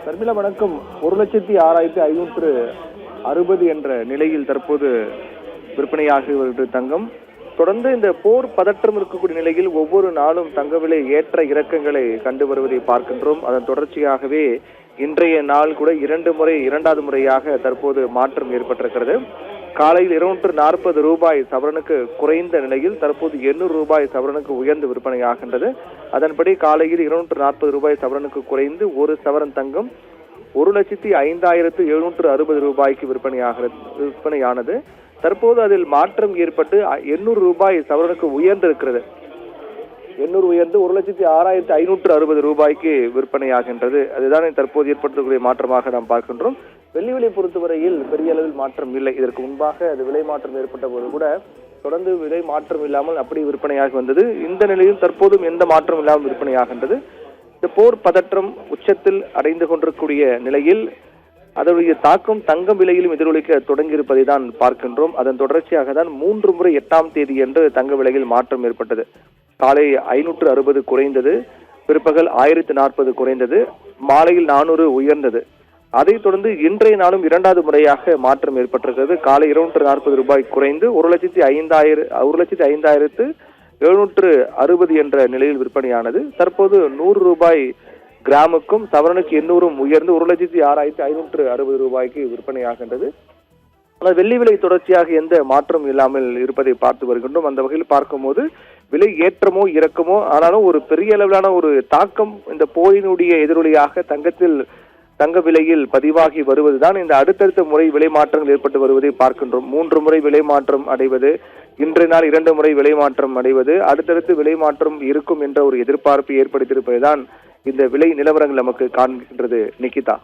சர்மிளா வணக்கம். 1,06,560 என்ற நிலையில் தற்போது விற்பனையாகி வருகிறது தங்கம். தொடர்ந்து இந்த போர் பதற்றம் இருக்கக்கூடிய நிலையில் ஒவ்வொரு நாளும் தங்க விலை ஏற்ற இறக்கங்களை கண்டு வருவதை பார்க்கின்றோம். அதன் தொடர்ச்சியாகவே இன்றைய நாள் கூட இரண்டாவது முறையாக தற்போது மாற்றம் ஏற்பட்டிருக்கிறது. காலையில் 240 ரூபாய் சவரனுக்கு குறைந்த நிலையில் தற்போது 800 ரூபாய் சவரனுக்கு உயர்ந்து விற்பனையாகின்றது. அதன்படி காலையில் 240 ரூபாய் சவரனுக்கு குறைந்து ஒரு சவரன் தங்கம் 1,05,760 ரூபாய்க்கு விற்பனையானது. தற்போது அதில் மாற்றம் ஏற்பட்டு 800 ரூபாய் சவரனுக்கு உயர்ந்திருக்கிறது. 800 உயர்ந்து 1,06,560 ரூபாய்க்கு விற்பனையாகின்றது. அதுதான் தற்போது ஏற்படுத்தக்கூடிய மாற்றமாக நாம் பார்க்கின்றோம். வெள்ளி விலை பொறுத்தவரையில் பெரிய அளவில் மாற்றம் இல்லை. இதற்கு முன்பாக அது விலை மாற்றம் ஏற்பட்ட போது கூட தொடர்ந்து விலை மாற்றம் இல்லாமல் அப்படி விற்பனையாகி வந்தது. இந்த நிலையில் தற்போதும் எந்த மாற்றம் இல்லாமல் விற்பனையாகின்றது. இந்த போர் பதற்றம் உச்சத்தில் அடைந்து கொண்டிருக்கூடிய நிலையில் அதனுடைய தாக்கம் தங்கம் விலையிலும் எதிரொலிக்க தொடங்கியிருப்பதை தான் பார்க்கின்றோம். அதன் தொடர்ச்சியாக தான் 3 முறை 8ஆம் தேதி என்று தங்க விலையில் மாற்றம் ஏற்பட்டது. காலை 560 குறைந்தது, பிற்பகல் 1040 குறைந்தது, மாலையில் 400 உயர்ந்தது. அதைத் தொடர்ந்து இன்றைய நாளும் இரண்டாவது முறையாக மாற்றம் ஏற்பட்டிருக்கிறது. காலை 240 ரூபாய் குறைந்து 1,05,760 என்ற நிலையில் விற்பனையானது. தற்போது 100 ரூபாய் கிராமுக்கும் சவரனுக்கு 800 உயர்ந்து 1,06,560 ரூபாய்க்கு விற்பனையாகின்றது. ஆனால் வெள்ளி விலை தொடர்ச்சியாக எந்த மாற்றம் இல்லாமல் இருப்பதை பார்த்து வருகின்றோம். அந்த வகையில் பார்க்கும்போது விலை ஏற்றமோ இறக்கமோ ஆனாலும் ஒரு பெரிய அளவிலான ஒரு தாக்கம் இந்த போரினுடைய எதிரொலியாக தங்க விலையில் பதிவாகி வருவதுதான் இந்த அடுத்தடுத்த முறை விலை மாற்றங்கள் ஏற்பட்டு வருவதை பார்க்கின்றோம். 3 முறை விலை மாற்றம் அடைவது, இன்றைய நாள் 2 முறை விலை மாற்றம் அடைவது, அடுத்தடுத்து விலை மாற்றம் இருக்கும் என்ற ஒரு எதிர்பார்ப்பை ஏற்படுத்தியிருப்பதுதான் இந்த விலை நிலவரங்கள் நமக்கு காண்கின்றது. நிகிதா.